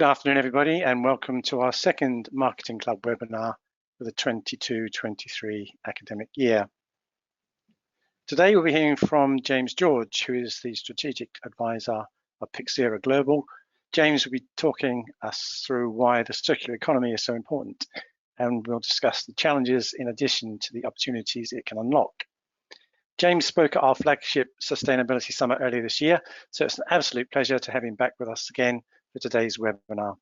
Good afternoon, everybody, and welcome to our second Marketing Club webinar for the 22-23 academic year. Today we'll be hearing from James George, who is the Strategic Advisor of PYXERA Global. James will be talking us through why the circular economy is so important, and we'll discuss the challenges in addition to the opportunities it can unlock. James spoke at our flagship Sustainability Summit earlier this year, so it's an absolute pleasure to have him back with us again for today's webinar.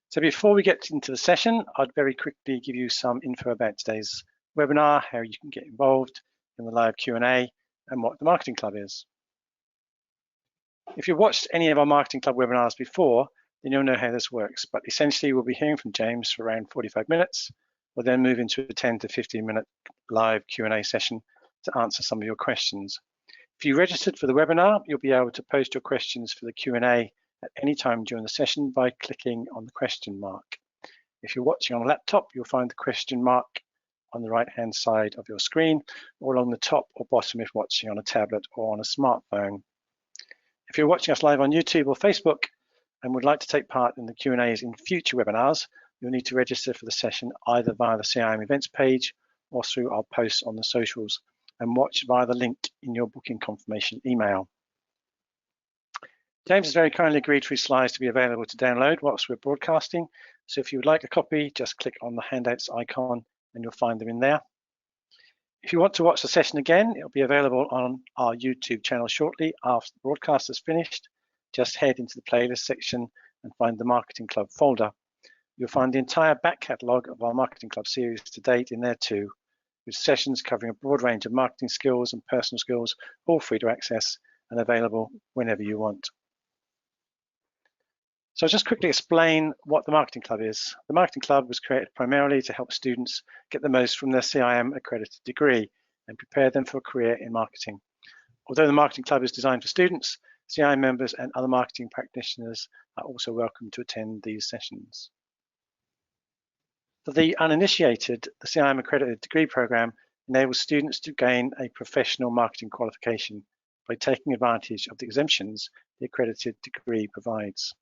So before we get into the session, I'd very quickly give you some info about today's webinar, how you can get involved in the live Q&A, and what the Marketing Club is. If you've watched any of our Marketing Club webinars before, then you'll know how this works. But essentially, we'll be hearing from James for around 45 minutes. We'll then move into a 10 to 15-minute live Q&A session to answer some of your questions. If you registered for the webinar, you'll be able to post your questions for the Q&A at any time during the session by clicking on the question mark. If you're watching on a laptop, you'll find the question mark on the right-hand side of your screen, or along the top or bottom if watching on a tablet or on a smartphone. If you're watching us live on YouTube or Facebook and would like to take part in the Q&As in future webinars, you'll need to register for the session either via the CIM events page or through our posts on the socials, and watch via the link in your booking confirmation email. James has very kindly agreed for his slides to be available to download whilst we're broadcasting. So if you would like a copy, just click on the handouts icon and you'll find them in there. If you want to watch the session again, it'll be available on our YouTube channel shortly after the broadcast is finished. Just head into the playlist section and find the Marketing Club folder. You'll find the entire back catalogue of our Marketing Club series to date in there too, with sessions covering a broad range of marketing skills and personal skills, all free to access and available whenever you want. So I'll just quickly explain what the Marketing Club is. The Marketing Club was created primarily to help students get the most from their CIM accredited degree and prepare them for a career in marketing. Although the Marketing Club is designed for students, CIM members and other marketing practitioners are also welcome to attend these sessions. For the uninitiated, the CIM accredited degree program enables students to gain a professional marketing qualification by taking advantage of the exemptions the accredited degree provides.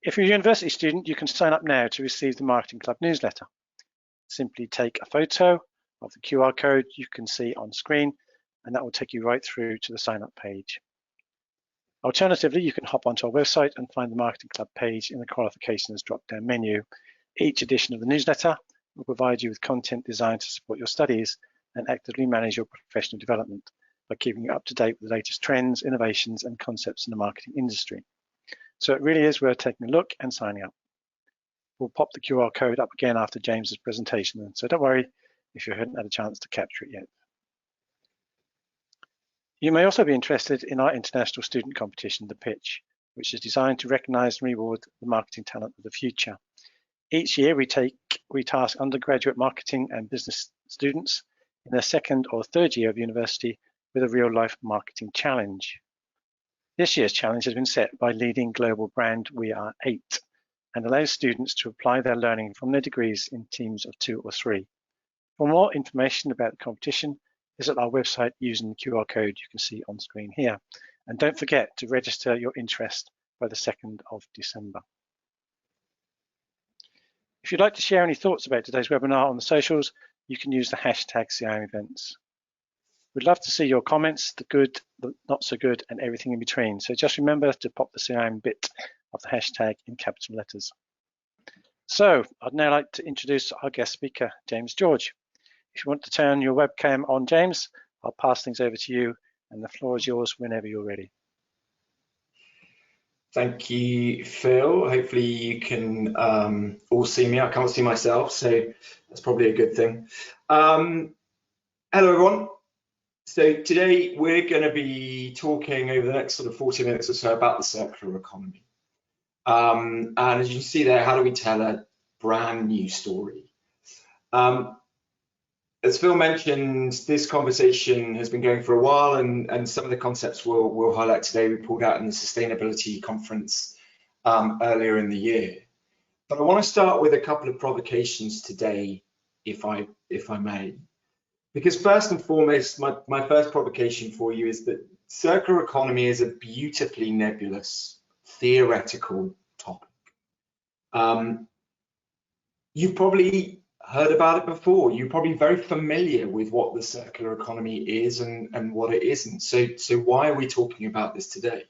If you're a university student, you can sign up now to receive the Marketing Club newsletter. Simply take a photo of the QR code you can see on screen, and that will take you right through to the sign up page. Alternatively, you can hop onto our website and find the Marketing Club page in the qualifications drop-down menu. Each edition of the newsletter will provide you with content designed to support your studies and actively manage your professional development by keeping you up to date with the latest trends, innovations, and concepts in the marketing industry. So it really is worth taking a look and signing up. We'll pop the QR code up again after James's presentation, so don't worry if you haven't had a chance to capture it yet. You may also be interested in our international student competition, The Pitch, which is designed to recognise and reward the marketing talent of the future. Each year we task undergraduate marketing and business students in their second or third year of university with a real-life marketing challenge. This year's challenge has been set by leading global brand We Are 8 and allows students to apply their learning from their degrees in teams of 2 or 3. For more information about the competition, visit our website using the QR code you can see on screen here. And don't forget to register your interest by the 2nd of December. If you'd like to share any thoughts about today's webinar on the socials, you can use the hashtag CIM events. We'd love to see your comments, the good, the not so good, and everything in between. So just remember to pop the CIM bit of the hashtag in capital letters. So I'd now like to introduce our guest speaker, James George. If you want to turn your webcam on, James, I'll pass things over to you, and the floor is yours whenever you're ready. Thank you, Phil. Hopefully you can all see me. I can't see myself, so that's probably a good thing. Hello, everyone. So today we're going to be talking over the next sort of 40 minutes or so about the circular economy. And as you can see there, how do we tell a brand new story? As Phil mentioned, this conversation has been going for a while, and some of the concepts we'll highlight today we pulled out in the sustainability conference earlier in the year. But I want to start with a couple of provocations today, if I may. Because first and foremost, my first provocation for you is that circular economy is a beautifully nebulous theoretical topic. You've probably heard about it before. You're probably very familiar with what the circular economy is and what it isn't. So why are we talking about this today?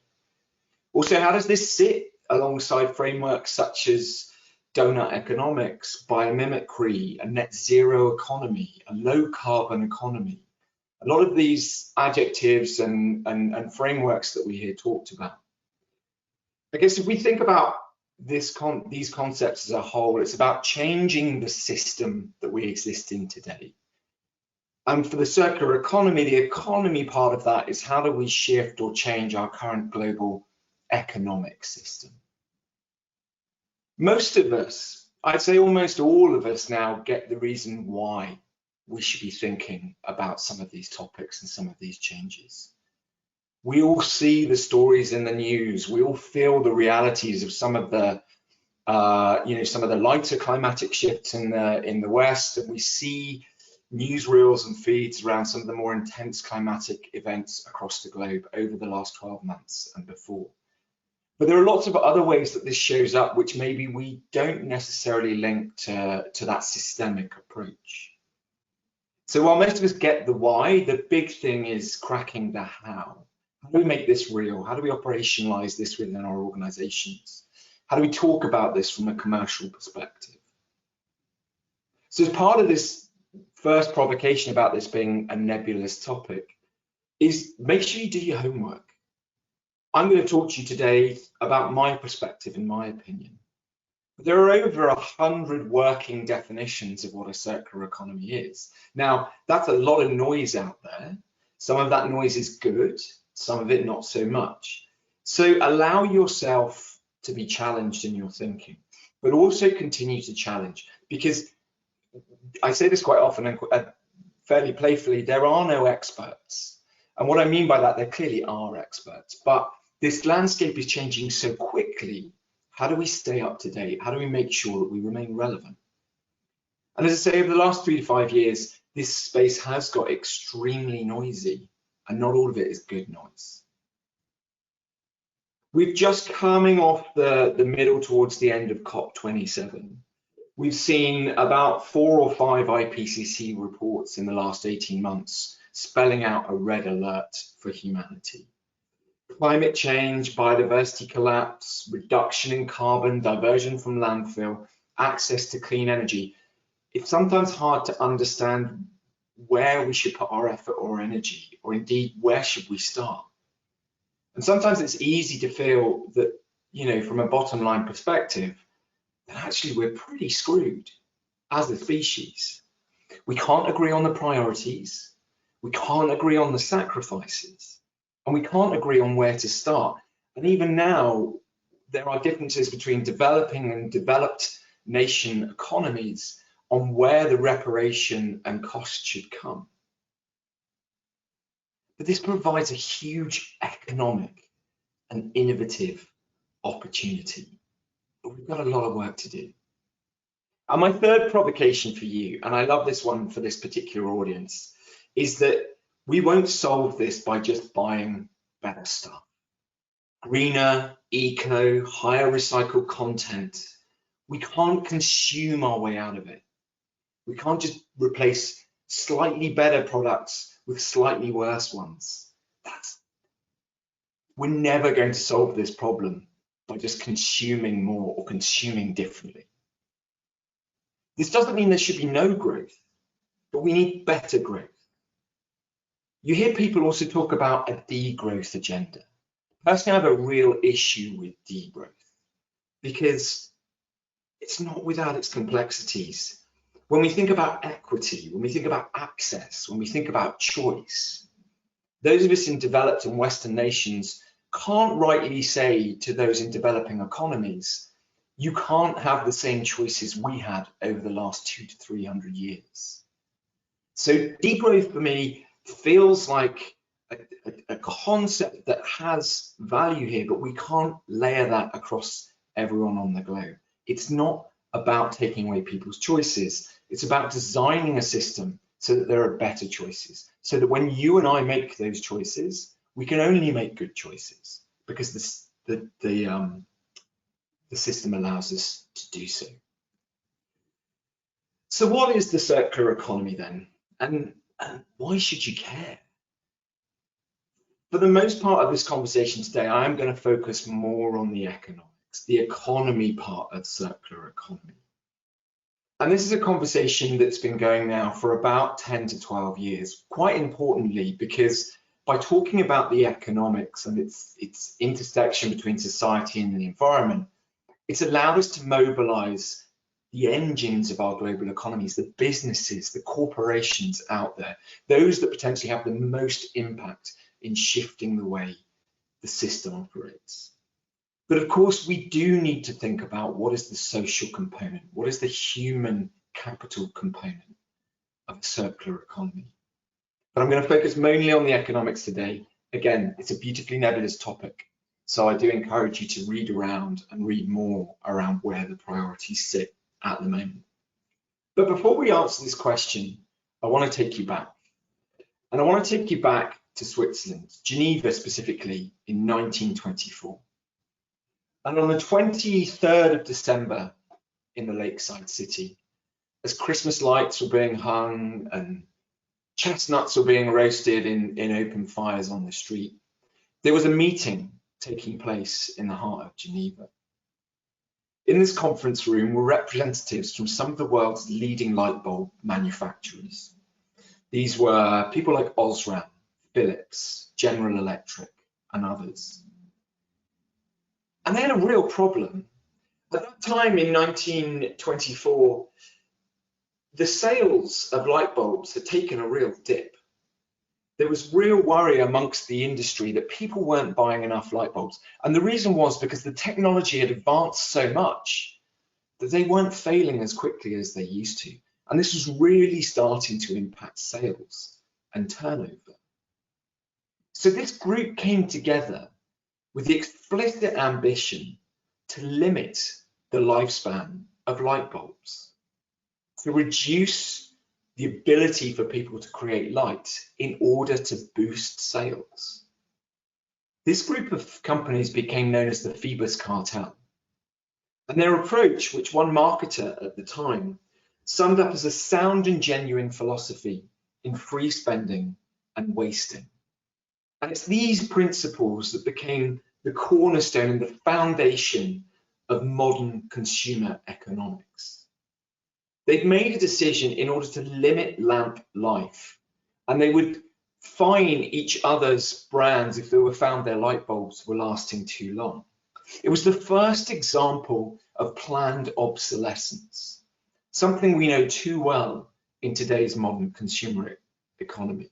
Also, how does this sit alongside frameworks such as donut economics, biomimicry, a net zero economy, a low carbon economy? A lot of these adjectives and frameworks that we hear talked about. I guess if we think about these concepts as a whole, it's about changing the system that we exist in today. And for the circular economy, the economy part of that is how do we shift or change our current global economic system? Most of us, I'd say almost all of us now, get the reason why we should be thinking about some of these topics and some of these changes. We all see the stories in the news. We all feel the realities of some of the, some of the lighter climatic shifts in the West, and we see newsreels and feeds around some of the more intense climatic events across the globe over the last 12 months and before. But there are lots of other ways that this shows up, which maybe we don't necessarily link to that systemic approach. So while most of us get the why, the big thing is cracking the how. How do we make this real? How do we operationalize this within our organizations? How do we talk about this from a commercial perspective? So as part of this first provocation about this being a nebulous topic is make sure you do your homework. I'm going to talk to you today about my perspective and my opinion. There are over 100 working definitions of what a circular economy is. Now, that's a lot of noise out there. Some of that noise is good, some of it not so much. So allow yourself to be challenged in your thinking, but also continue to challenge, because I say this quite often and fairly playfully, there are no experts. And what I mean by that, there clearly are experts, but this landscape is changing so quickly. How do we stay up to date? How do we make sure that we remain relevant? And as I say, over the last 3 to 5 years, this space has got extremely noisy, and not all of it is good noise. We're just coming off the middle towards the end of COP27. We've seen about 4 or 5 IPCC reports in the last 18 months spelling out a red alert for humanity. Climate change, biodiversity collapse, reduction in carbon, diversion from landfill, access to clean energy. It's sometimes hard to understand where we should put our effort or energy, or indeed where should we start. And sometimes it's easy to feel that, from a bottom line perspective, that actually we're pretty screwed as a species. We can't agree on the priorities, we can't agree on the sacrifices, and we can't agree on where to start. And even now, there are differences between developing and developed nation economies on where the reparation and cost should come. But this provides a huge economic and innovative opportunity. But we've got a lot of work to do. And my third provocation for you, and I love this one for this particular audience, is that we won't solve this by just buying better stuff. Greener, eco, higher recycled content. We can't consume our way out of it. We can't just replace slightly better products with slightly worse ones. We're never going to solve this problem by just consuming more or consuming differently. This doesn't mean there should be no growth, but we need better growth. You hear people also talk about a degrowth agenda. Personally, I have a real issue with degrowth because it's not without its complexities. When we think about equity, when we think about access, when we think about choice, those of us in developed and Western nations can't rightly say to those in developing economies, you can't have the same choices we had over the last 200 to 300 years. So degrowth for me feels like a concept that has value here, but we can't layer that across everyone on the globe. It's not about taking away people's choices. It's about designing a system so that there are better choices, so that when you and I make those choices, we can only make good choices because the system allows us to do so. So what is the circular economy then? And why should you care? For the most part of this conversation today, I am going to focus more on the economics, the economy part of circular economy. And this is a conversation that's been going now for about 10 to 12 years, quite importantly, because by talking about the economics and its intersection between society and the environment, it's allowed us to mobilize the engines of our global economies, the businesses, the corporations out there, those that potentially have the most impact in shifting the way the system operates. But of course, we do need to think about what is the social component, what is the human capital component of a circular economy. But I'm going to focus mainly on the economics today. Again, it's a beautifully nebulous topic, so I do encourage you to read around and read more around where the priorities sit at the moment. But before we answer this question, I want to take you back. And I want to take you back to Switzerland, Geneva specifically, in 1924. And on the 23rd of December in the lakeside city, as Christmas lights were being hung and chestnuts were being roasted in open fires on the street, there was a meeting taking place in the heart of Geneva. In this conference room were representatives from some of the world's leading light bulb manufacturers. These were people like Osram, Philips, General Electric, and others. And they had a real problem. At that time in 1924, the sales of light bulbs had taken a real dip. There was real worry amongst the industry that people weren't buying enough light bulbs. And the reason was because the technology had advanced so much that they weren't failing as quickly as they used to. And this was really starting to impact sales and turnover. So this group came together with the explicit ambition to limit the lifespan of light bulbs, to reduce the ability for people to create light in order to boost sales. This group of companies became known as the Phoebus Cartel. And their approach, which one marketer at the time summed up as a sound and genuine philosophy in free spending and wasting. And it's these principles that became the cornerstone and the foundation of modern consumer economics. They'd made a decision in order to limit lamp life, and they would fine each other's brands if they were found their light bulbs were lasting too long. It was the first example of planned obsolescence, something we know too well in today's modern consumer economy.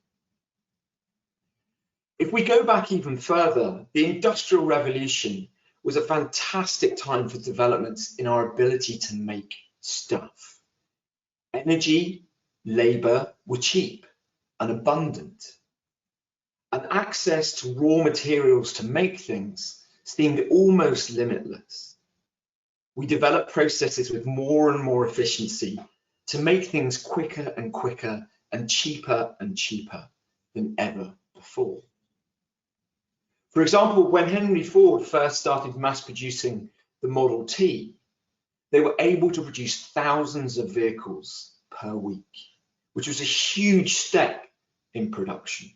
If we go back even further, the Industrial Revolution was a fantastic time for developments in our ability to make stuff. Energy, labor were cheap and abundant, and access to raw materials to make things seemed almost limitless. We developed processes with more and more efficiency to make things quicker and quicker and cheaper than ever before. For example, when Henry Ford first started mass producing the Model T, they were able to produce thousands of vehicles per week, which was a huge step in production.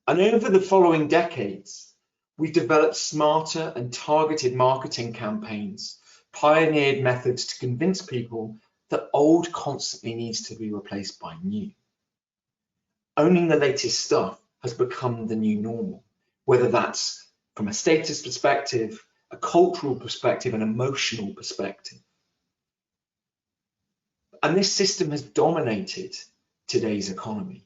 And over the following decades, we developed smarter and targeted marketing campaigns, pioneered methods to convince people that old constantly needs to be replaced by new. Owning the latest stuff has become the new normal, whether that's from a status perspective, a cultural perspective, an emotional perspective. And this system has dominated today's economy.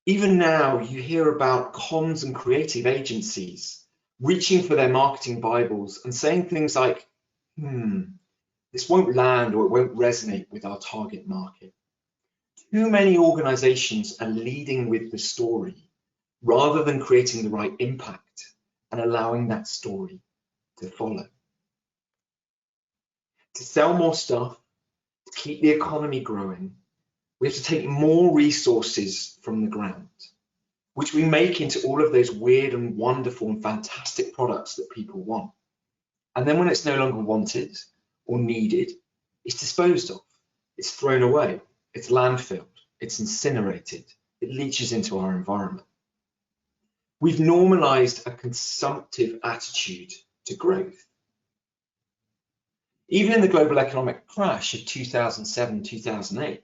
Even now, you hear about comms and creative agencies reaching for their marketing Bibles and saying things like, this won't land or it won't resonate with our target market. Too many organizations are leading with the story rather than creating the right impact and allowing that story to follow. To sell more stuff, to keep the economy growing, we have to take more resources from the ground. which we make into all of those weird and wonderful and fantastic products that people want. And then when it's no longer wanted or needed, it's disposed of, it's thrown away, it's landfilled, it's incinerated, it leaches into our environment. We've normalized a consumptive attitude to growth. Even in the global economic crash of 2007, 2008,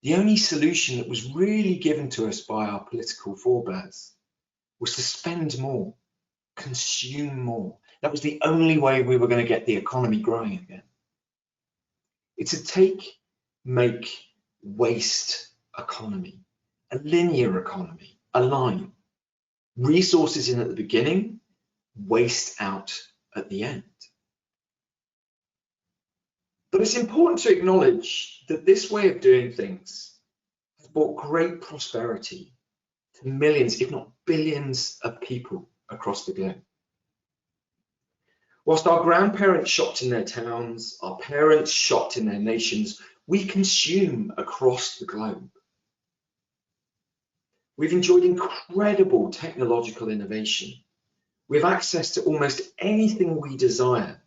the only solution that was really given to us by our political forebears was to spend more, consume more. That was the only way we were going to get the economy growing again. It's a take, make, waste economy, a linear economy, a line. Resources in at the beginning, waste out at the end. But it's important to acknowledge that this way of doing things has brought great prosperity to millions, if not billions, of people across the globe. Whilst our grandparents shopped in their towns, our parents shopped in their nations, we consume across the globe. We've enjoyed incredible technological innovation. We have access to almost anything we desire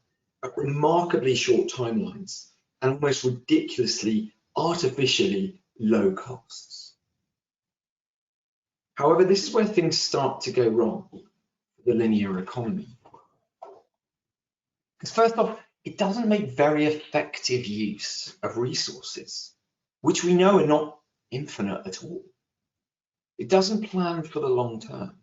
at remarkably short timelines and almost ridiculously, artificially low costs. However, this is where things start to go wrong for the linear economy. Because first off, it doesn't make very effective use of resources, which we know are not infinite at all. It doesn't plan for the long term.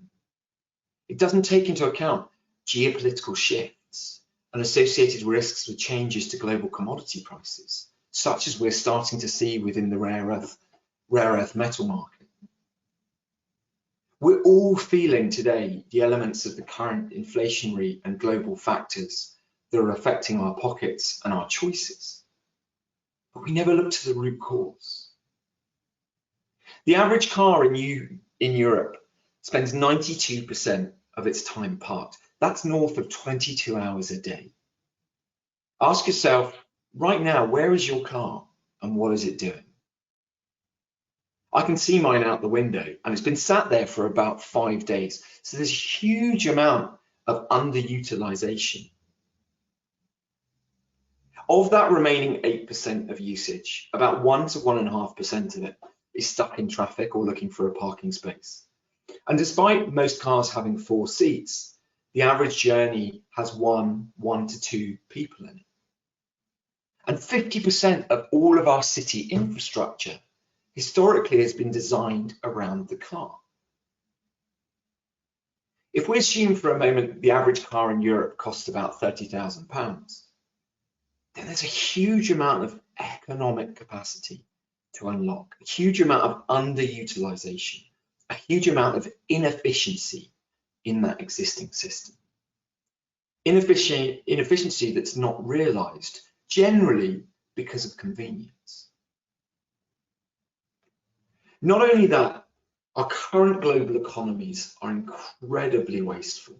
It doesn't take into account geopolitical shifts and associated risks with changes to global commodity prices, such as we're starting to see within the rare earth metal market. We're all feeling today the elements of the current inflationary and global factors that are affecting our pockets and our choices, but we never look to the root cause. The average car in Europe spends 92% of its time parked. That's north of 22 hours a day. Ask yourself right now, where is your car and what is it doing? I can see mine out the window and it's been sat there for about 5 days. So there's a huge amount of underutilization. Of that remaining 8% of usage, about 1 to 1.5% of it is stuck in traffic or looking for a parking space. And despite most cars having 4 seats, the average journey has one to 2 people in it. And 50% of all of our city infrastructure historically has been designed around the car. If we assume for a moment the average car in Europe costs about £30,000, then there's a huge amount of economic capacity to unlock, a huge amount of underutilization, a huge amount of inefficiency in that existing system. Inefficiency that's not realized, generally because of convenience. Not only that, our current global economies are incredibly wasteful.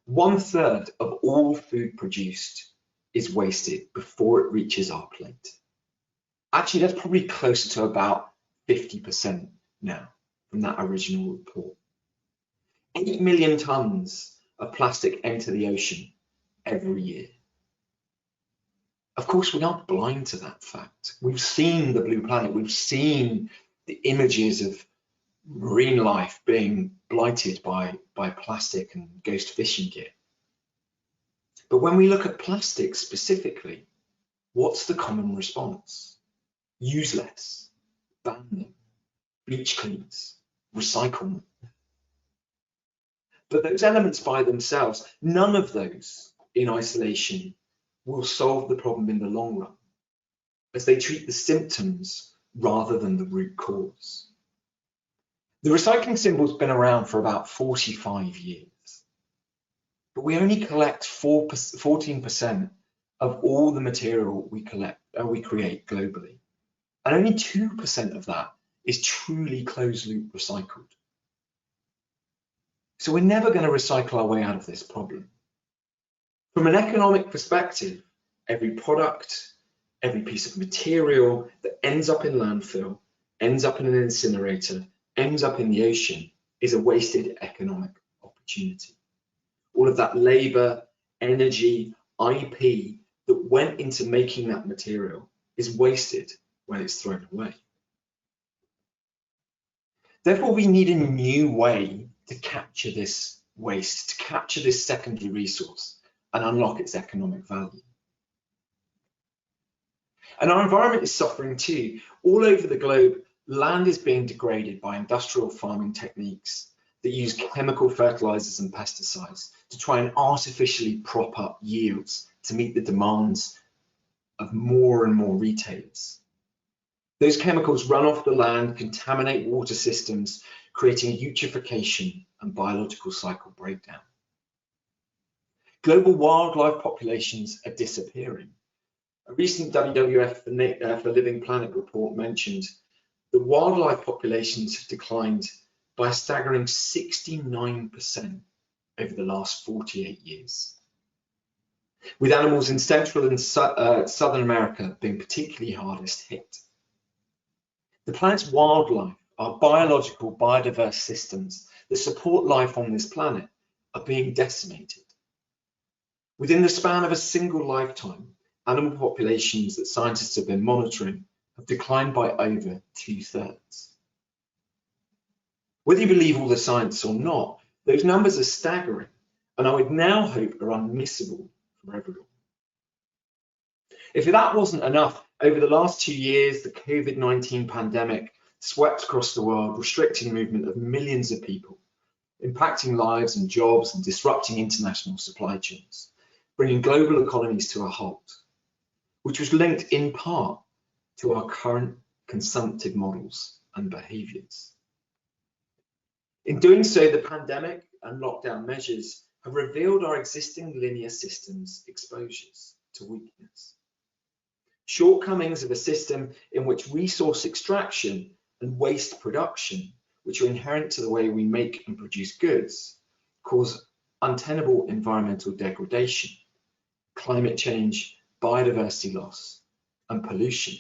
1/3 of all food produced is wasted before it reaches our plate. Actually, that's probably closer to about 50% now from that original report. 8 million tons of plastic enter the ocean every year. Of course, we aren't blind to that fact. We've seen the blue planet. We've seen the images of marine life being blighted by plastic and ghost fishing gear. But when we look at plastic specifically, what's the common response? Use less, ban them, beach cleans, recycle them. But those elements by themselves, none of those in isolation will solve the problem in the long run, as they treat the symptoms rather than the root cause. The recycling symbol's been around for about 45 years, but we only collect 14% of all the material we create globally, and only 2% of that is truly closed loop recycled. So we're never going to recycle our way out of this problem. From an economic perspective, every product, every piece of material that ends up in landfill, ends up in an incinerator, ends up in the ocean is a wasted economic opportunity. All of that labour, energy, IP that went into making that material is wasted when it's thrown away. Therefore, we need a new way to capture this waste, to capture this secondary resource and unlock its economic value. And our environment is suffering too. All over the globe, land is being degraded by industrial farming techniques that use chemical fertilizers and pesticides to try and artificially prop up yields to meet the demands of more and more retailers. Those chemicals run off the land, contaminate water systems, creating eutrophication and biological cycle breakdown. Global wildlife populations are disappearing. A recent WWF for Living Planet report mentioned that wildlife populations have declined by a staggering 69% over the last 48 years, with animals in Central and Southern America being particularly hardest hit. The planet's wildlife, our biological biodiverse systems that support life on this planet, are being decimated. Within the span of a single lifetime, animal populations that scientists have been monitoring have declined by over 2/3. Whether you believe all the science or not, those numbers are staggering, and I would now hope are unmissable for everyone. If that wasn't enough, over the last 2 years, the COVID-19 pandemic swept across the world, restricting movement of millions of people, impacting lives and jobs and disrupting international supply chains, bringing global economies to a halt, which was linked in part to our current consumptive models and behaviours. In doing so, the pandemic and lockdown measures have revealed our existing linear systems' exposures to weakness. Shortcomings of a system in which resource extraction and waste production, which are inherent to the way we make and produce goods, cause untenable environmental degradation, climate change, biodiversity loss, and pollution.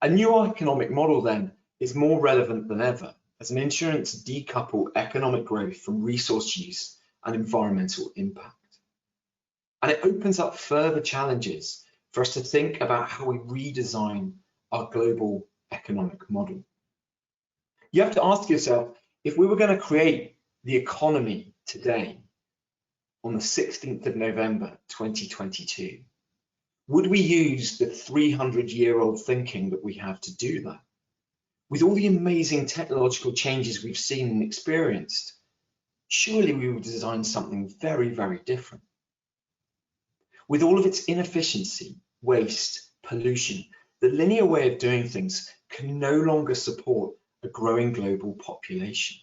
A new economic model, then, is more relevant than ever as an instrument to decouple economic growth from resource use and environmental impact. And it opens up further challenges for us to think about how we redesign our global economic model. You have to ask yourself, if we were going to create the economy today on the 16th of November 2022, would we use the 300-year-old thinking that we have to do that? With all the amazing technological changes we've seen and experienced, surely we would design something very, very different. With all of its inefficiency, waste, pollution, the linear way of doing things can no longer support a growing global population,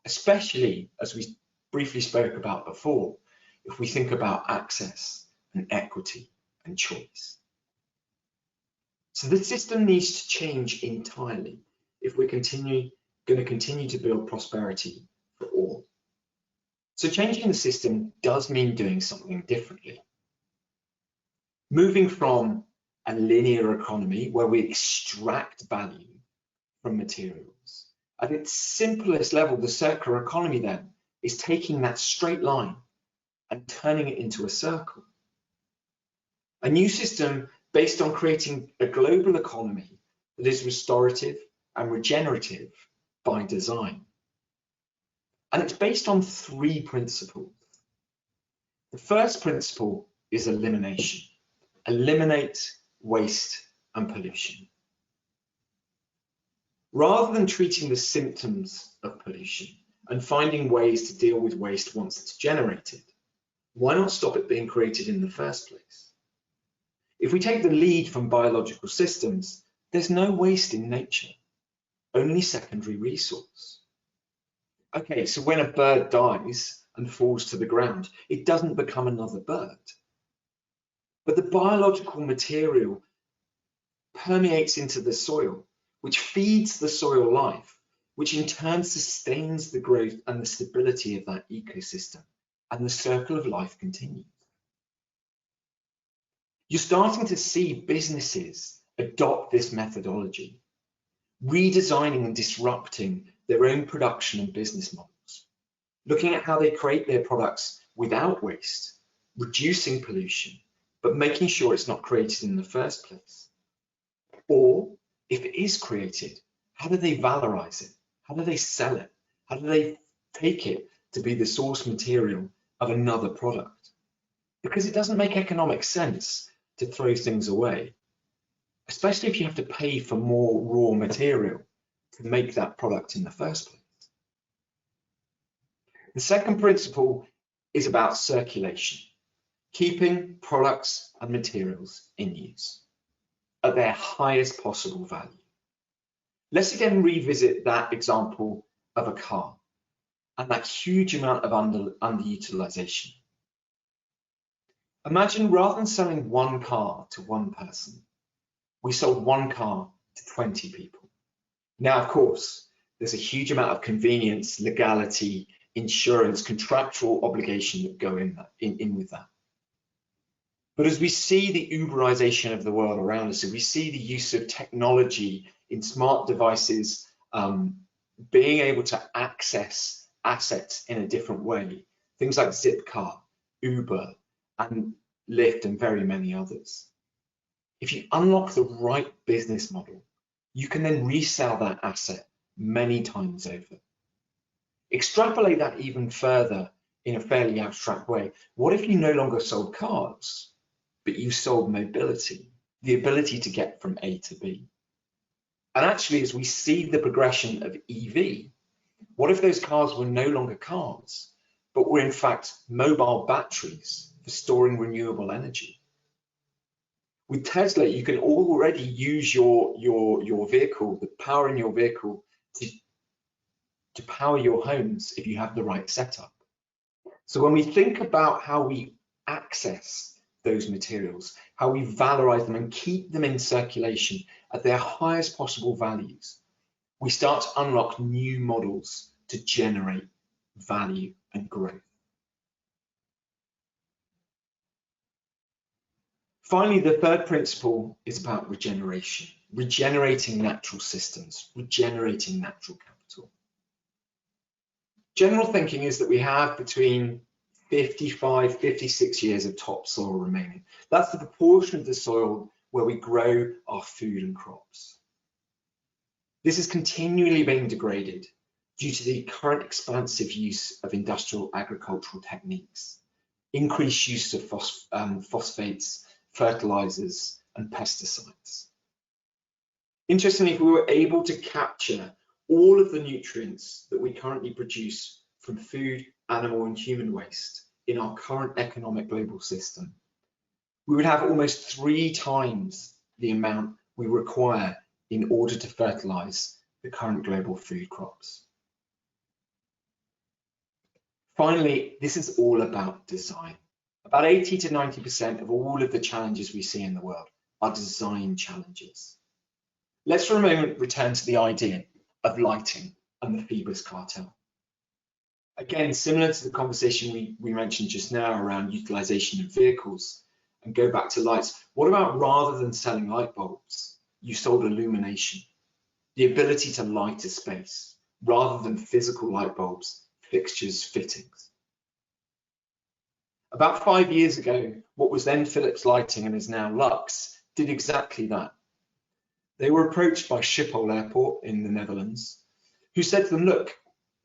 especially, as we briefly spoke about before, if we think about access and equity and choice. So the system needs to change entirely if we're going to continue to build prosperity for all. So changing the system does mean doing something differently. Moving from a linear economy where we extract value from materials. At its simplest level, the circular economy then is taking that straight line and turning it into a circle. A new system based on creating a global economy that is restorative and regenerative by design. And it's based on 3 principles. The first principle is elimination. Eliminate waste and pollution. Rather than treating the symptoms of pollution and finding ways to deal with waste once it's generated, why not stop it being created in the first place? If we take the lead from biological systems, there's no waste in nature, only secondary resource. Okay, so when a bird dies and falls to the ground, it doesn't become another bird. But the biological material permeates into the soil, which feeds the soil life, which in turn sustains the growth and the stability of that ecosystem, and the circle of life continues. You're starting to see businesses adopt this methodology. redesigning and disrupting their own production and business models, looking at how they create their products without waste, reducing pollution, but making sure it's not created in the first place. Or if it is created, how do they valorize it? How do they sell it? How do they take it to be the source material of another product? Because it doesn't make economic sense to throw things away, especially if you have to pay for more raw material to make that product in the first place. The second principle is about circulation, keeping products and materials in use at their highest possible value. Let's again revisit that example of a car and that huge amount of underutilization. Imagine rather than selling one car to one person, we sold one car to 20 people. Now, of course, there's a huge amount of convenience, legality, insurance, contractual obligation that go in with that. But as we see the Uberization of the world around us, as we see the use of technology in smart devices, being able to access assets in a different way, things like Zipcar, Uber, and Lyft, and very many others. If you unlock the right business model, you can then resell that asset many times over. Extrapolate that even further in a fairly abstract way. What if you no longer sold cars, but you sold mobility, the ability to get from A to B? And actually, as we see the progression of EV, what if those cars were no longer cars, but were in fact mobile batteries for storing renewable energy? With Tesla, you can already use your vehicle, the power in your vehicle, to power your homes if you have the right setup. So when we think about how we access those materials, how we valorize them and keep them in circulation at their highest possible values, we start to unlock new models to generate value and growth. Finally, the third principle is about regeneration, regenerating natural systems, regenerating natural capital. General thinking is that we have between 55, 56 years of topsoil remaining. That's the proportion of the soil where we grow our food and crops. This is continually being degraded due to the current expansive use of industrial agricultural techniques, increased use of phosphates, fertilizers, and pesticides. Interestingly, if we were able to capture all of the nutrients that we currently produce from food, animal, and human waste in our current economic global system, we would have almost 3 times the amount we require in order to fertilize the current global food crops. Finally, this is all about design. About 80 to 90% of all of the challenges we see in the world are design challenges. Let's for a moment return to the idea of lighting and the Phoebus cartel. Again, similar to the conversation we mentioned just now around utilization of vehicles, and go back to lights, what about rather than selling light bulbs, you sold illumination, the ability to light a space, rather than physical light bulbs, fixtures, fittings. About 5 years ago, what was then Philips Lighting and is now Lux did exactly that. They were approached by Schiphol Airport in the Netherlands, who said to them, look,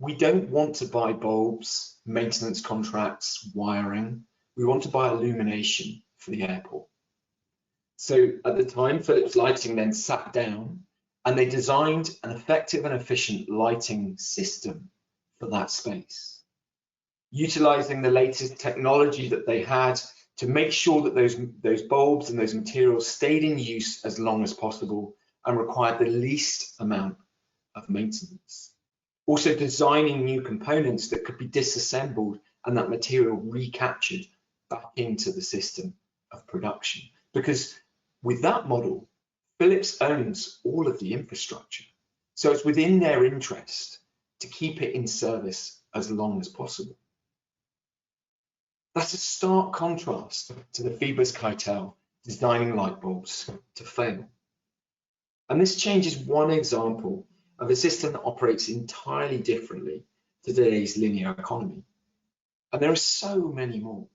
we don't want to buy bulbs, maintenance contracts, wiring. We want to buy illumination for the airport. So at the time, Philips Lighting then sat down and they designed an effective and efficient lighting system for that space, utilizing the latest technology that they had to make sure that those bulbs and those materials stayed in use as long as possible and required the least amount of maintenance. Also designing new components that could be disassembled and that material recaptured back into the system of production. Because with that model, Philips owns all of the infrastructure. So it's within their interest to keep it in service as long as possible. That's a stark contrast to the Phoebus cartel designing light bulbs to fail. And this change is one example of a system that operates entirely differently to today's linear economy. And there are so many more.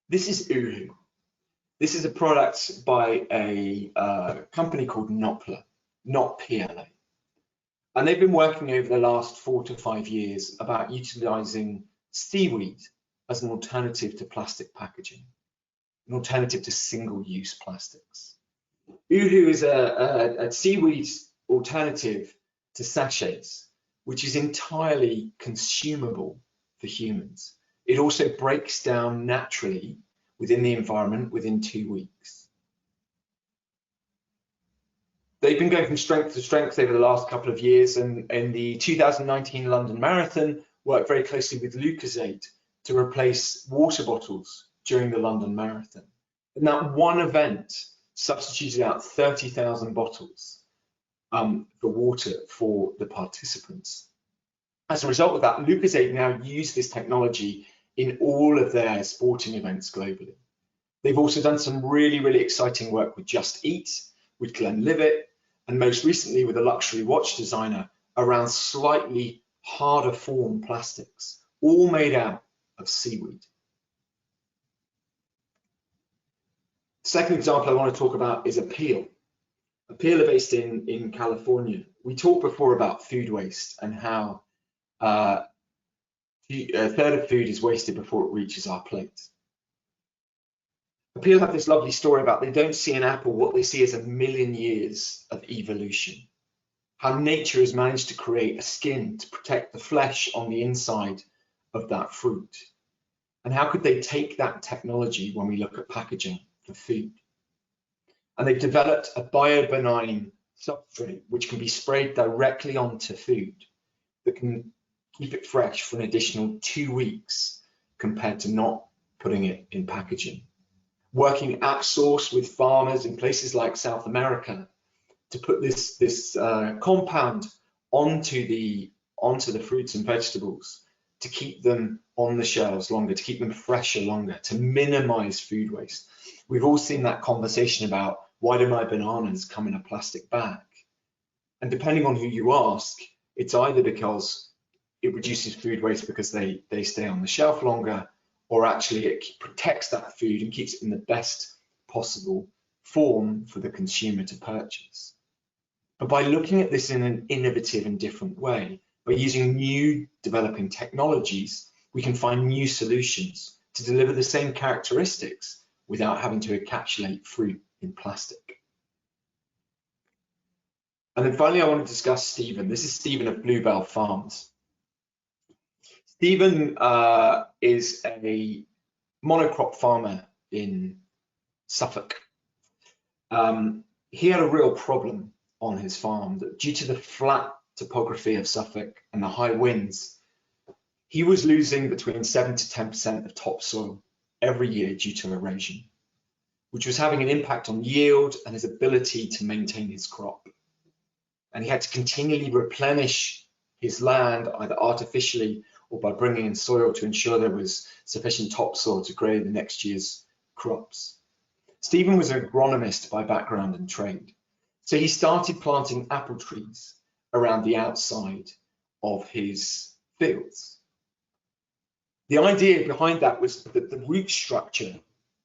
This is Uhu. This is a product by a company called Nopla, not PLA. And they've been working over the last 4 to 5 years about utilizing seaweed as an alternative to plastic packaging, an alternative to single-use plastics. Uhu is a seaweed alternative to sachets, which is entirely consumable for humans. It also breaks down naturally within the environment within 2 weeks. They've been going from strength to strength over the last couple of years, and in the 2019 London Marathon, worked very closely with Lucozade to replace water bottles during the London Marathon. And that one event substituted out 30,000 bottles for water for the participants. As a result of that, Lucozade now use this technology in all of their sporting events globally. They've also done some really, really exciting work with Just Eat, with Glenlivet, and most recently with a luxury watch designer around slightly harder form plastics, all made out of seaweed. Second example I want to talk about is Appeal. Appeal are based in California. We talked before about food waste and how a third of food is wasted before it reaches our plate. Appeal have this lovely story about they don't see an apple, what they see is 1 million years of evolution. How nature has managed to create a skin to protect the flesh on the inside of that fruit. And how could they take that technology when we look at packaging for food? And they've developed a biobenign substrate which can be sprayed directly onto food that can keep it fresh for an additional 2 weeks compared to not putting it in packaging. Working at source with farmers in places like South America to put this compound onto the fruits and vegetables to keep them on the shelves longer, to keep them fresher longer, to minimize food waste. We've all seen that conversation about, why do my bananas come in a plastic bag? And depending on who you ask, it's either because it reduces food waste because they stay on the shelf longer, or actually it protects that food and keeps it in the best possible form for the consumer to purchase. But by looking at this in an innovative and different way, by using new developing technologies, we can find new solutions to deliver the same characteristics without having to encapsulate fruit in plastic. And then finally, I want to discuss Stephen. This is Stephen of Bluebell Farms. Stephen is a monocrop farmer in Suffolk. He had a real problem on his farm that due to the flat topography of Suffolk and the high winds, he was losing between 7 to 10% of topsoil every year due to erosion, which was having an impact on yield and his ability to maintain his crop. And he had to continually replenish his land either artificially or by bringing in soil to ensure there was sufficient topsoil to grow the next year's crops. Stephen was an agronomist by background and trade. So he started planting apple trees around the outside of his fields. The idea behind that was that the root structure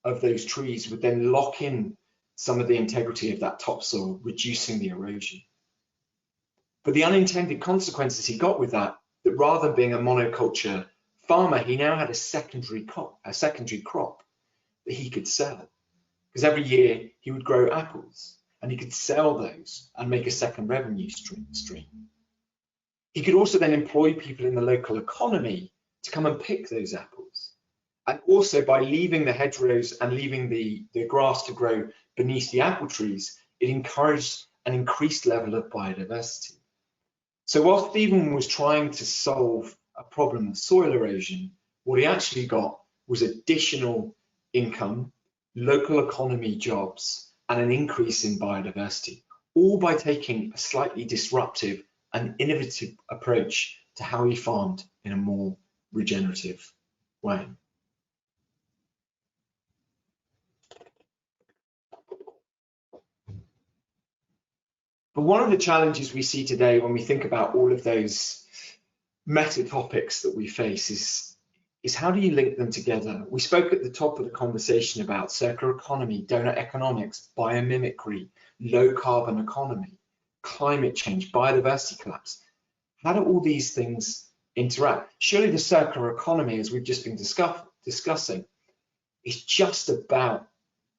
of those trees would then lock in some of the integrity of that topsoil, reducing the erosion. But the unintended consequences he got with that rather than being a monoculture farmer, he now had a secondary crop that he could sell. Because every year he would grow apples and he could sell those and make a second revenue stream. He could also then employ people in the local economy to come and pick those apples. And also by leaving the hedgerows and leaving the grass to grow beneath the apple trees, it encouraged an increased level of biodiversity. So while Stephen was trying to solve a problem of soil erosion, what he actually got was additional income, local economy jobs, and an increase in biodiversity, all by taking a slightly disruptive and innovative approach to how he farmed in a more regenerative way. But one of the challenges we see today when we think about all of those meta topics that we face is how do you link them together? We spoke at the top of the conversation about circular economy, donut economics, biomimicry, low carbon economy, climate change, biodiversity collapse. How do all these things interact? Surely the circular economy, as we've just been discussing, is just about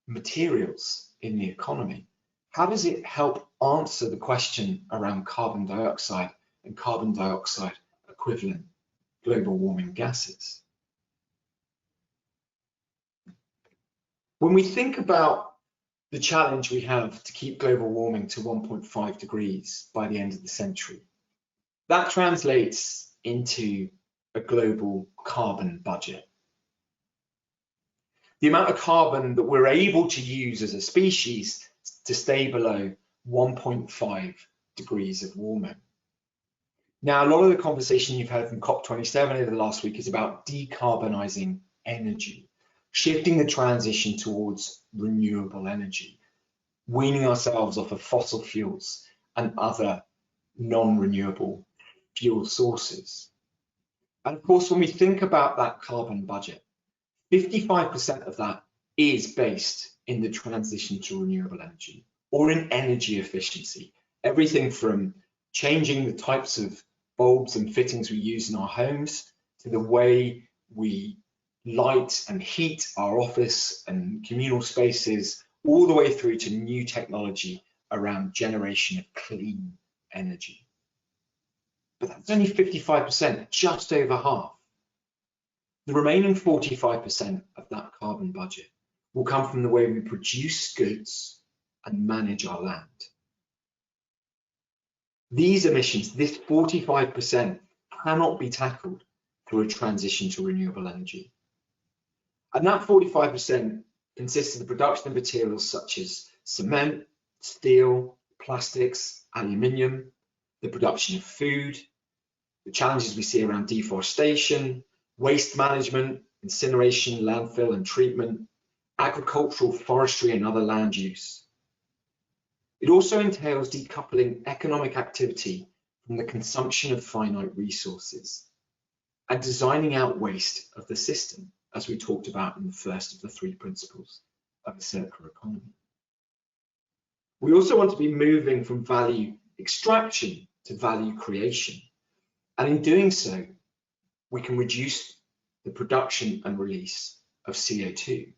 materials in the economy. How does it help answer the question around carbon dioxide and carbon dioxide equivalent global warming gases? When we think about the challenge we have to keep global warming to 1.5 degrees by the end of the century, that translates into a global carbon budget. The amount of carbon that we're able to use as a species to stay below 1.5 degrees of warming. Now, a lot of the conversation you've heard from COP27 over the last week is about decarbonising energy, shifting the transition towards renewable energy, weaning ourselves off of fossil fuels and other non-renewable fuel sources. And of course, when we think about that carbon budget, 55% of that is based in the transition to renewable energy or in energy efficiency. Everything from changing the types of bulbs and fittings we use in our homes to the way we light and heat our office and communal spaces, all the way through to new technology around generation of clean energy. But that's only 55%, just over half. The remaining 45% of that carbon budget will come from the way we produce goods and manage our land. These emissions, this 45%, cannot be tackled through a transition to renewable energy. And that 45% consists of the production of materials such as cement, steel, plastics, aluminium, the production of food, the challenges we see around deforestation, waste management, incineration, landfill and treatment, agricultural, forestry and other land use. It also entails decoupling economic activity from the consumption of finite resources and designing out waste of the system, as we talked about in the first of the 3 principles of a circular economy. We also want to be moving from value extraction to value creation. And in doing so, we can reduce the production and release of CO2.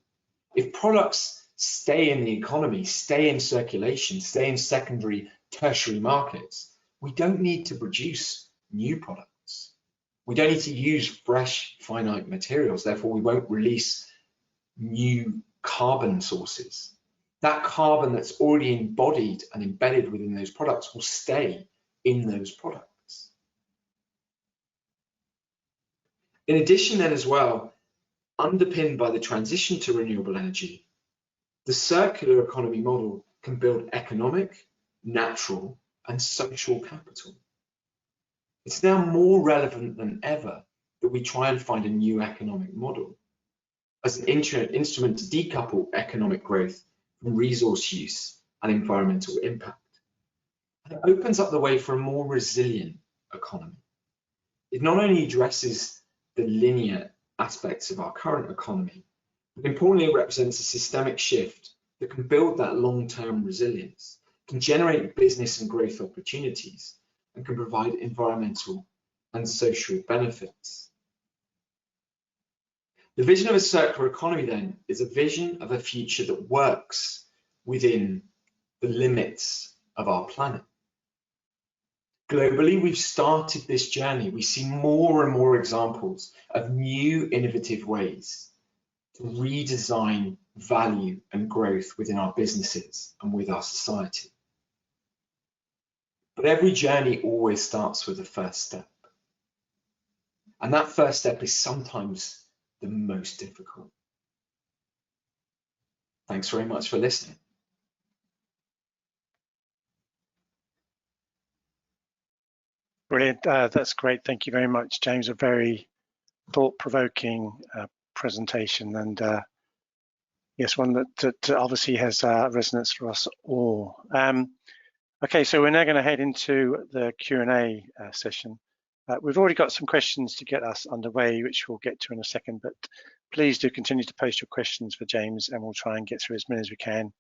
If products stay in the economy, stay in circulation, stay in secondary, tertiary markets, we don't need to produce new products. We don't need to use fresh, finite materials. Therefore, we won't release new carbon sources. That carbon that's already embodied and embedded within those products will stay in those products. In addition then as well, underpinned by the transition to renewable energy, the circular economy model can build economic, natural, and social capital. It's now more relevant than ever that we try and find a new economic model as an instrument to decouple economic growth from resource use and environmental impact. And it opens up the way for a more resilient economy. It not only addresses the linear aspects of our current economy, but importantly, it represents a systemic shift that can build that long-term resilience, can generate business and growth opportunities, and can provide environmental and social benefits. The vision of a circular economy then is a vision of a future that works within the limits of our planet. Globally, we've started this journey. We see more and more examples of new innovative ways to redesign value and growth within our businesses and with our society. But every journey always starts with the first step. And that first step is sometimes the most difficult. Thanks very much for listening. Brilliant. That's great. Thank you very much, James. A very thought-provoking presentation, and yes, one that obviously has resonance for us all. Okay, so we're now going to head into the Q&A session. We've already got some questions to get us underway, which we'll get to in a second, but please do continue to post your questions for James, and we'll try and get through as many as we can in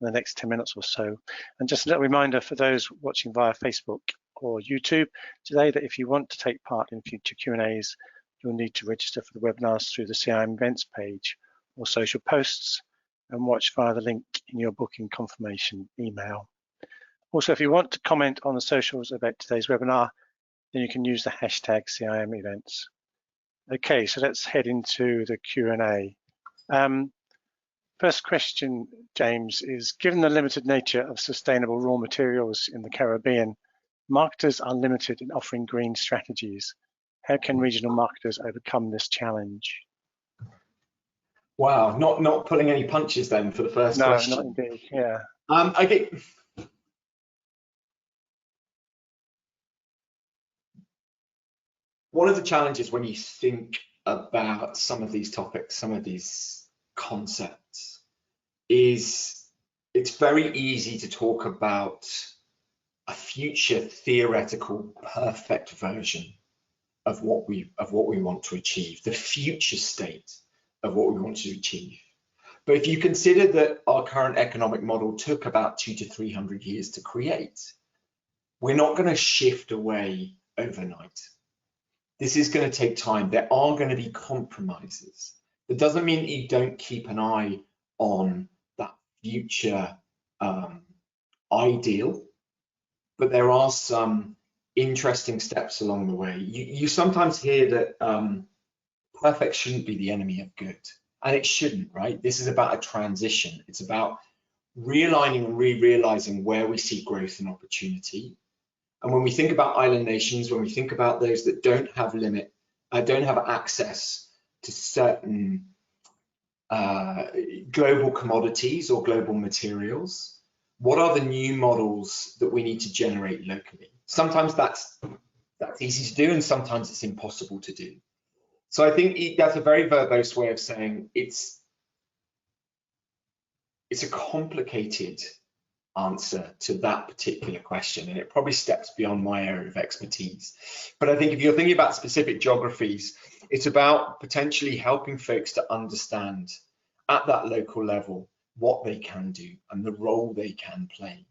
the next 10 minutes or so. And just a little reminder for those watching via Facebook or YouTube today that if you want to take part in future Q&As, you'll need to register for the webinars through the CIM events page or social posts and watch via the link in your booking confirmation email. Also, if you want to comment on the socials about today's webinar, then you can use the hashtag CIM events. Okay, so let's head into the Q&A. First question, James, is given the limited nature of sustainable raw materials in the Caribbean, marketers are limited in offering green strategies. How can regional marketers overcome this challenge? Wow, not pulling any punches then for the first question. No, not indeed, yeah. Okay. One of the challenges when you think about some of these topics, some of these concepts, is it's very easy to talk about a future theoretical perfect version of what we want to achieve, the future state of what we want to achieve. But if you consider that our current economic model took about 200 to 300 years to create, we're not going to shift away overnight. This is going to take time. There are going to be compromises. That doesn't mean that you don't keep an eye on that future ideal, but there are some interesting steps along the way. You sometimes hear that perfect shouldn't be the enemy of good, and it shouldn't, right? This is about a transition. It's about realigning and re-realizing where we see growth and opportunity. And when we think about island nations, when we think about those that don't have access to certain global commodities or global materials, what are the new models that we need to generate locally? Sometimes that's easy to do, and sometimes it's impossible to do. So I think that's a very verbose way of saying it's a complicated answer to that particular question, and it probably steps beyond my area of expertise. But I think if you're thinking about specific geographies, it's about potentially helping folks to understand at that local level what they can do and the role they can play,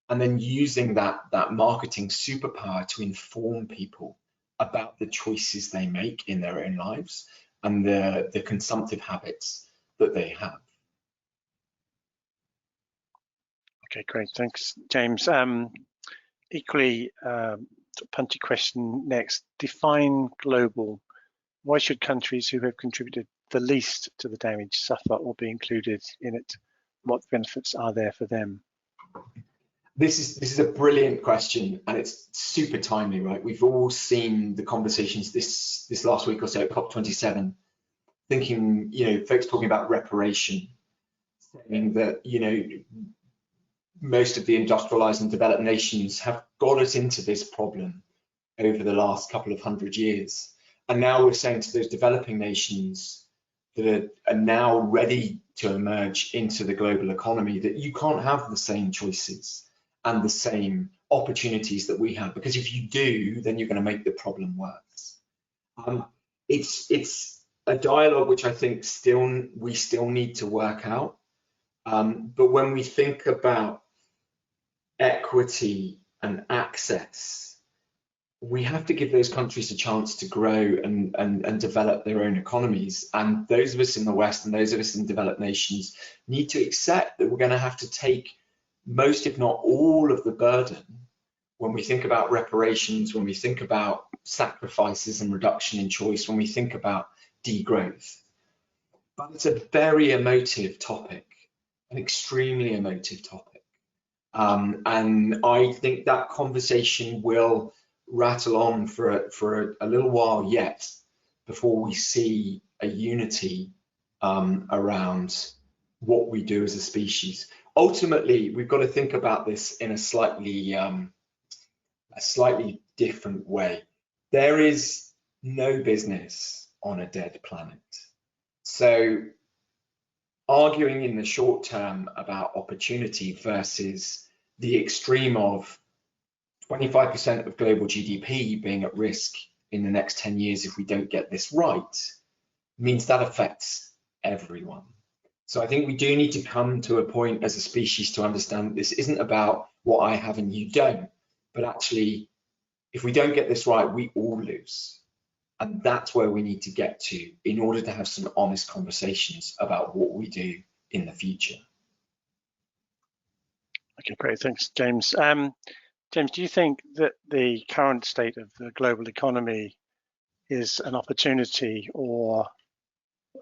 and then using that marketing superpower to inform people about the choices they make in their own lives and the consumptive habits that they have. Okay, great, thanks, James. Equally punchy question next. Define global. Why should countries who have contributed the least to the damage suffer or be included in it? What benefits are there for them? This is a brilliant question, and it's super timely, right? We've all seen the conversations this last week or so at COP27, thinking, folks talking about reparation, saying that, most of the industrialized and developed nations have got us into this problem over the last couple of 100 years. And now we're saying to those developing nations that are now ready to emerge into the global economy that you can't have the same choices and the same opportunities that we have, because if you do, then you're going to make the problem worse. It's a dialogue which I think we still need to work out. But when we think about equity and access, we have to give those countries a chance to grow and develop their own economies. And those of us in the West and those of us in developed nations need to accept that we're going to have to take most, if not all, of the burden when we think about reparations, when we think about sacrifices and reduction in choice, when we think about degrowth. But it's a very emotive topic, an extremely emotive topic. And I think that conversation will rattle on for a little while yet before we see a unity around what we do as a species. Ultimately, we've got to think about this in a slightly different way. There is no business on a dead planet. So arguing in the short term about opportunity versus the extreme of 25% of global GDP being at risk in the next 10 years if we don't get this right, means that affects everyone. So I think we do need to come to a point as a species to understand that this isn't about what I have and you don't, but actually, if we don't get this right, we all lose. And that's where we need to get to in order to have some honest conversations about what we do in the future. Okay, great. Thanks, James. James, do you think that the current state of the global economy is an opportunity or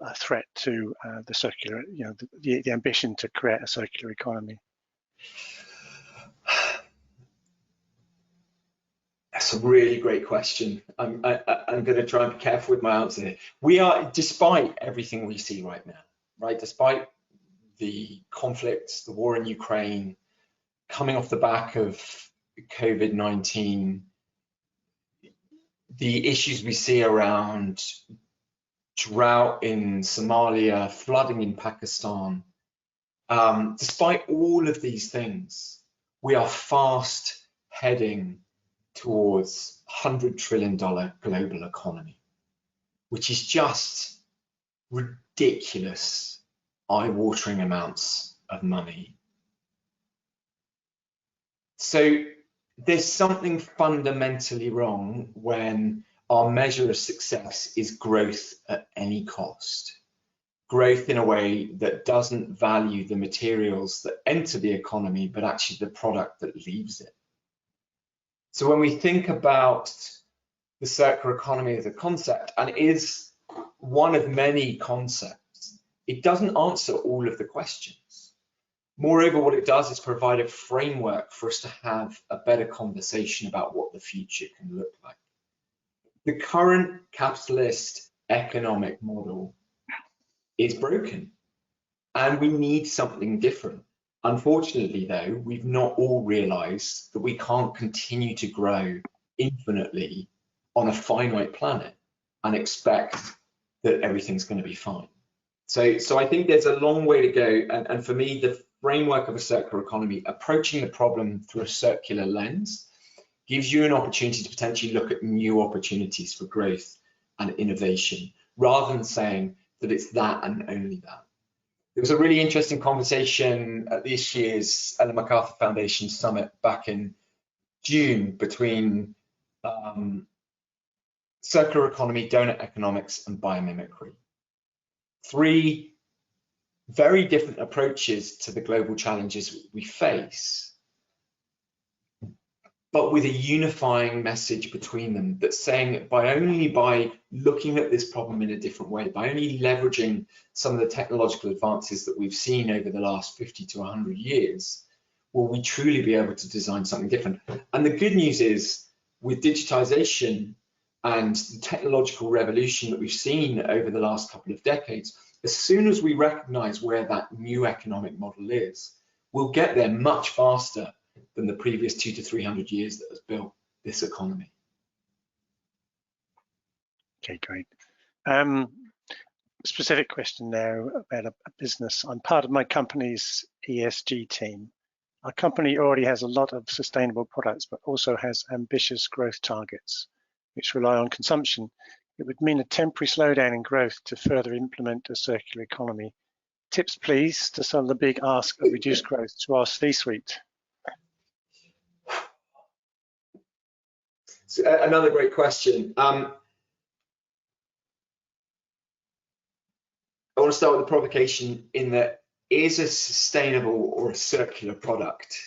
a threat to the circular, the ambition to create a circular economy? That's a really great question. I'm going to try and be careful with my answer here. We are, despite everything we see right now, right, despite the conflicts, the war in Ukraine, coming off the back of COVID-19, the issues we see around drought in Somalia, flooding in Pakistan, despite all of these things, we are fast heading towards $100 trillion global economy, which is just ridiculous, eye-watering amounts of money. So there's something fundamentally wrong when our measure of success is growth at any cost. Growth in a way that doesn't value the materials that enter the economy, but actually the product that leaves it. So when we think about the circular economy as a concept, and it is one of many concepts, it doesn't answer all of the questions. Moreover, what it does is provide a framework for us to have a better conversation about what the future can look like. The current capitalist economic model is broken, and we need something different. Unfortunately, though, we've not all realized that we can't continue to grow infinitely on a finite planet and expect that everything's going to be fine. So I think there's a long way to go. And for me, the framework of a circular economy, approaching the problem through a circular lens, gives you an opportunity to potentially look at new opportunities for growth and innovation, rather than saying that it's that and only that. There was a really interesting conversation at this year's Ellen MacArthur Foundation Summit back in June between circular economy, donut economics, and biomimicry. Three very different approaches to the global challenges we face, but with a unifying message between them that's saying that by looking at this problem in a different way, by only leveraging some of the technological advances that we've seen over the last 50 to 100 years, will we truly be able to design something different. And the good news is, with digitization and the technological revolution that we've seen over the last couple of decades, as soon as we recognize where that new economic model is, we'll get there much faster than the previous 200 to 300 years that has built this economy. Okay, great. Specific question now about a business. I'm part of my company's ESG team. Our company already has a lot of sustainable products, but also has ambitious growth targets, which rely on consumption. It would mean a temporary slowdown in growth to further implement a circular economy. Tips, please, to solve the big ask of reduced growth to our C-suite. So, another great question. I want to start with the provocation in that, is a sustainable or a circular product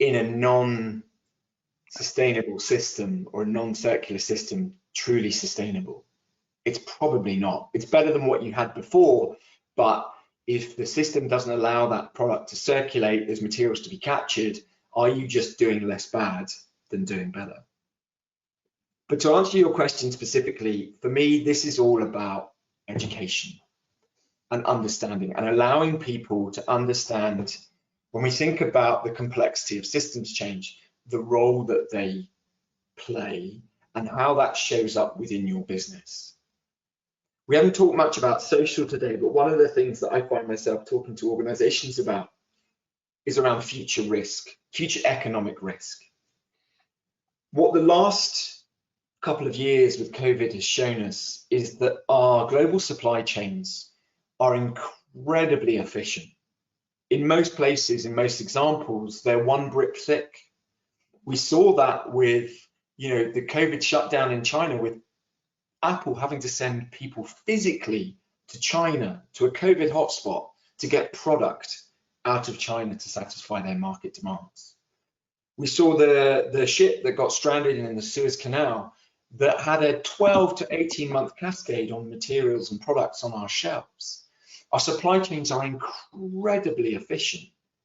in a non-sustainable system or a non-circular system truly sustainable? It's probably not. It's better than what you had before, but if the system doesn't allow that product to circulate, those materials to be captured, are you just doing less bad than doing better? But to answer your question specifically, for me, this is all about education and understanding, and allowing people to understand, when we think about the complexity of systems change, the role that they play and how that shows up within your business. We haven't talked much about social today, but one of the things that I find myself talking to organizations about is around future risk, future economic risk. What the last couple of years with COVID has shown us is that our global supply chains are incredibly efficient. In most places, in most examples, they're one brick thick. We saw that with, the COVID shutdown in China, with Apple having to send people physically to China, to a COVID hotspot, to get product out of China to satisfy their market demands. We saw the ship that got stranded in the Suez Canal that had a 12 to 18 month cascade on materials and products on our shelves. Our supply chains are incredibly efficient,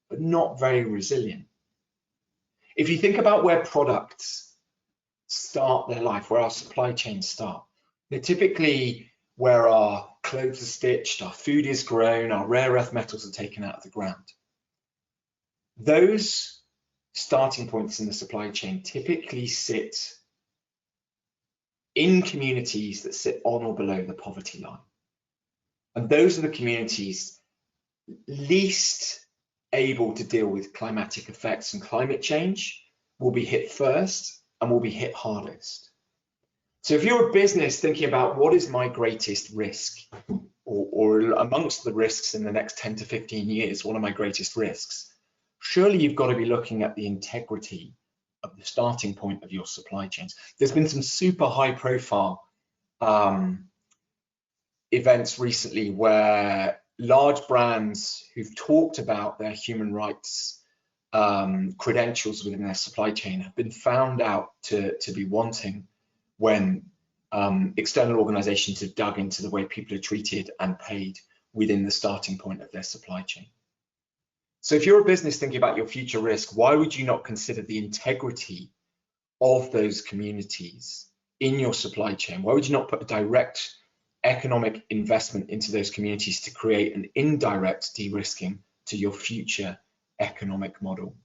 but not very resilient. If you think about where products start their life, where our supply chains start, they're typically where our clothes are stitched, our food is grown, our rare earth metals are taken out of the ground. Those starting points in the supply chain typically sit in communities that sit on or below the poverty line. And those are the communities least able to deal with climatic effects, and climate change will be hit first and will be hit hardest. So if you're a business thinking about what is my greatest risk, or amongst the risks in the next 10 to 15 years, what are my greatest risks? Surely you've got to be looking at the integrity of the starting point of your supply chains. There's been some super high profile events recently where large brands who've talked about their human rights credentials within their supply chain have been found out to be wanting when external organizations have dug into the way people are treated and paid within the starting point of their supply chain. So if you're a business thinking about your future risk, why would you not consider the integrity of those communities in your supply chain? Why would you not put a direct economic investment into those communities to create an indirect de-risking to your future economic model?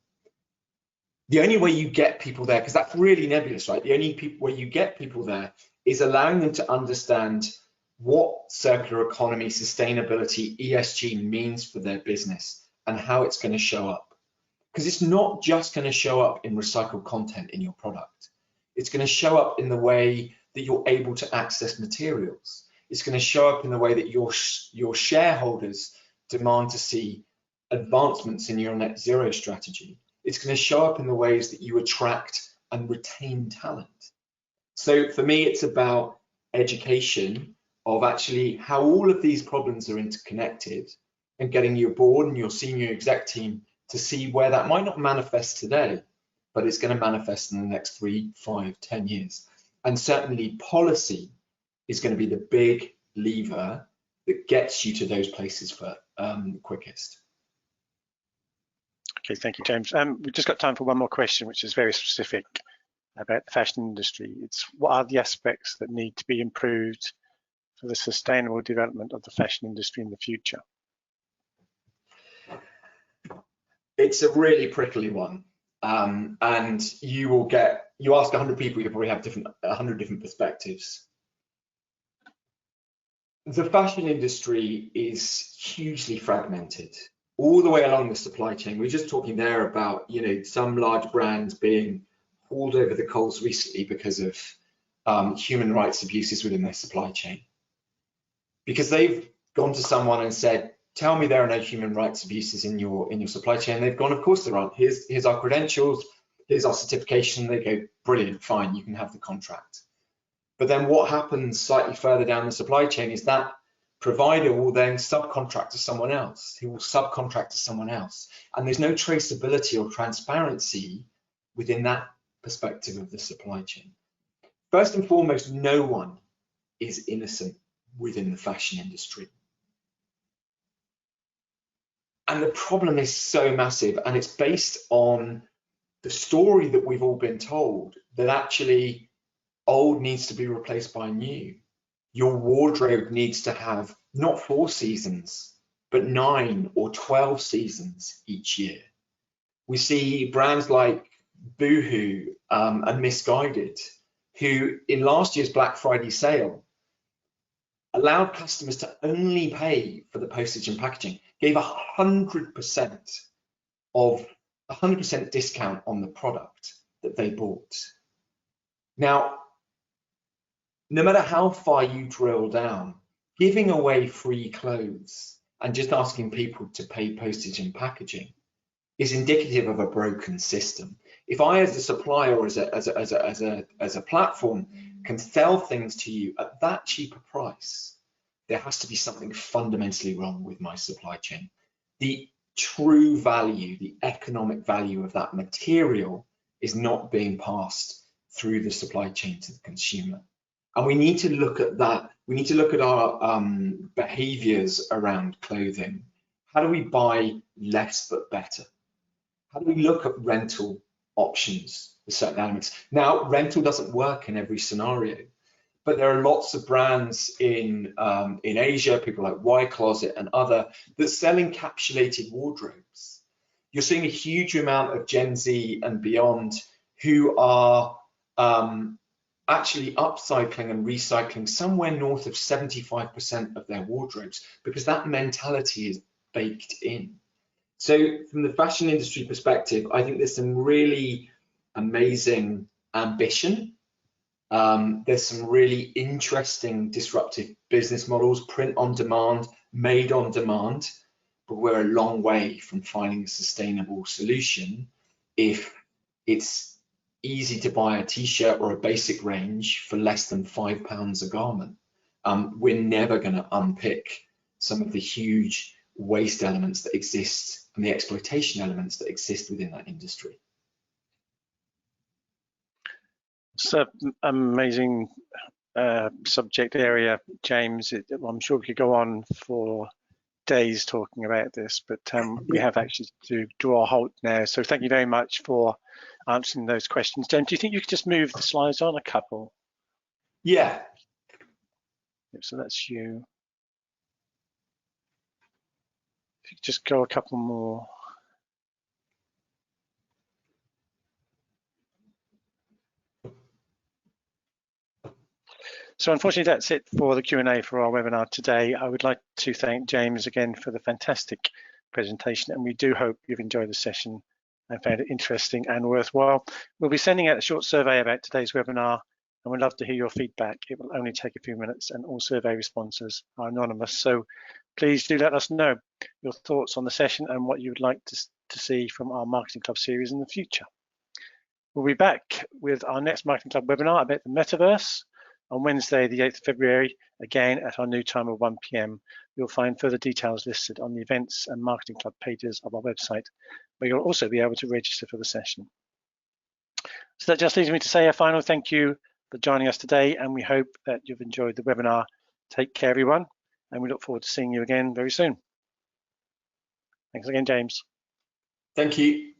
The only way you get people there, because that's really nebulous, right? The only way you get people there is allowing them to understand what circular economy, sustainability, ESG means for their business and how it's going to show up. Because it's not just going to show up in recycled content in your product. It's going to show up in the way that you're able to access materials. It's going to show up in the way that your shareholders demand to see advancements in your net zero strategy. It's going to show up in the ways that you attract and retain talent. So for me, it's about education of actually how all of these problems are interconnected, and getting your board and your senior exec team to see where that might not manifest today, but it's going to manifest in the next 3, 5, 10 years. And certainly policy is going to be the big lever that gets you to those places for quickest. Okay, thank you, James. We've just got time for one more question, which is very specific about the fashion industry. It's what are the aspects that need to be improved for the sustainable development of the fashion industry in the future? It's a really prickly one, and you ask 100 people, you'll probably have 100 different perspectives. The fashion industry is hugely fragmented all the way along the supply chain. We're just talking there about, some large brands being hauled over the coals recently because of human rights abuses within their supply chain. Because they've gone to someone and said, tell me there are no human rights abuses in your supply chain. They've gone, of course there aren't. Here's our credentials, here's our certification. They go, brilliant, fine, you can have the contract. But then what happens slightly further down the supply chain is that provider will then subcontract to someone else, who will subcontract to someone else. And there's no traceability or transparency within that perspective of the supply chain. First and foremost, no one is innocent within the fashion industry. And the problem is so massive, and it's based on the story that we've all been told, that actually old needs to be replaced by new. Your wardrobe needs to have not 4 seasons, but 9 or 12 seasons each year. We see brands like Boohoo and Misguided, who in last year's Black Friday sale allowed customers to only pay for the postage and packaging, gave 100% of 100% discount on the product that they bought. Now, no matter how far you drill down, giving away free clothes and just asking people to pay postage and packaging is indicative of a broken system. If I, as a supplier or as a platform, can sell things to you at that cheaper price, there has to be something fundamentally wrong with my supply chain. The true value, the economic value of that material is not being passed through the supply chain to the consumer. And we need to look at that. We need to look at our behaviors around clothing. How do we buy less but better? How do we look at rental options for certain elements? Now, rental doesn't work in every scenario, but there are lots of brands in Asia, people like Y Closet and other, that sell encapsulated wardrobes. You're seeing a huge amount of Gen Z and beyond who are actually upcycling and recycling somewhere north of 75% of their wardrobes, because that mentality is baked in. So from the fashion industry perspective, I think there's some really amazing ambition. There's some really interesting disruptive business models, print on demand, made on demand, but we're a long way from finding a sustainable solution if it's easy to buy a t-shirt or a basic range for less than £5 a garment. We're never going to unpick some of the huge waste elements that exist and the exploitation elements that exist within that industry. It's an amazing subject area, James. I'm sure we could go on for days talking about this, but we have actually to draw a halt now. So thank you very much for answering those questions. James, do you think you could just move the slides on a couple? Yeah. So that's you. If you could just go a couple more. So unfortunately, that's it for the Q&A for our webinar today. I would like to thank James again for the fantastic presentation, and we do hope you've enjoyed the session and found it interesting and worthwhile. We'll be sending out a short survey about today's webinar, and we'd love to hear your feedback. It will only take a few minutes, and all survey responses are anonymous. So please do let us know your thoughts on the session and what you would like to see from our Marketing Club series in the future. We'll be back with our next Marketing Club webinar about the metaverse on Wednesday, the 8th of February, again at our new time of 1 p.m. You'll find further details listed on the events and Marketing Club pages of our website, where you'll also be able to register for the session. So that just leaves me to say a final thank you for joining us today, and we hope that you've enjoyed the webinar. Take care, everyone, and we look forward to seeing you again very soon. Thanks again, James. Thank you.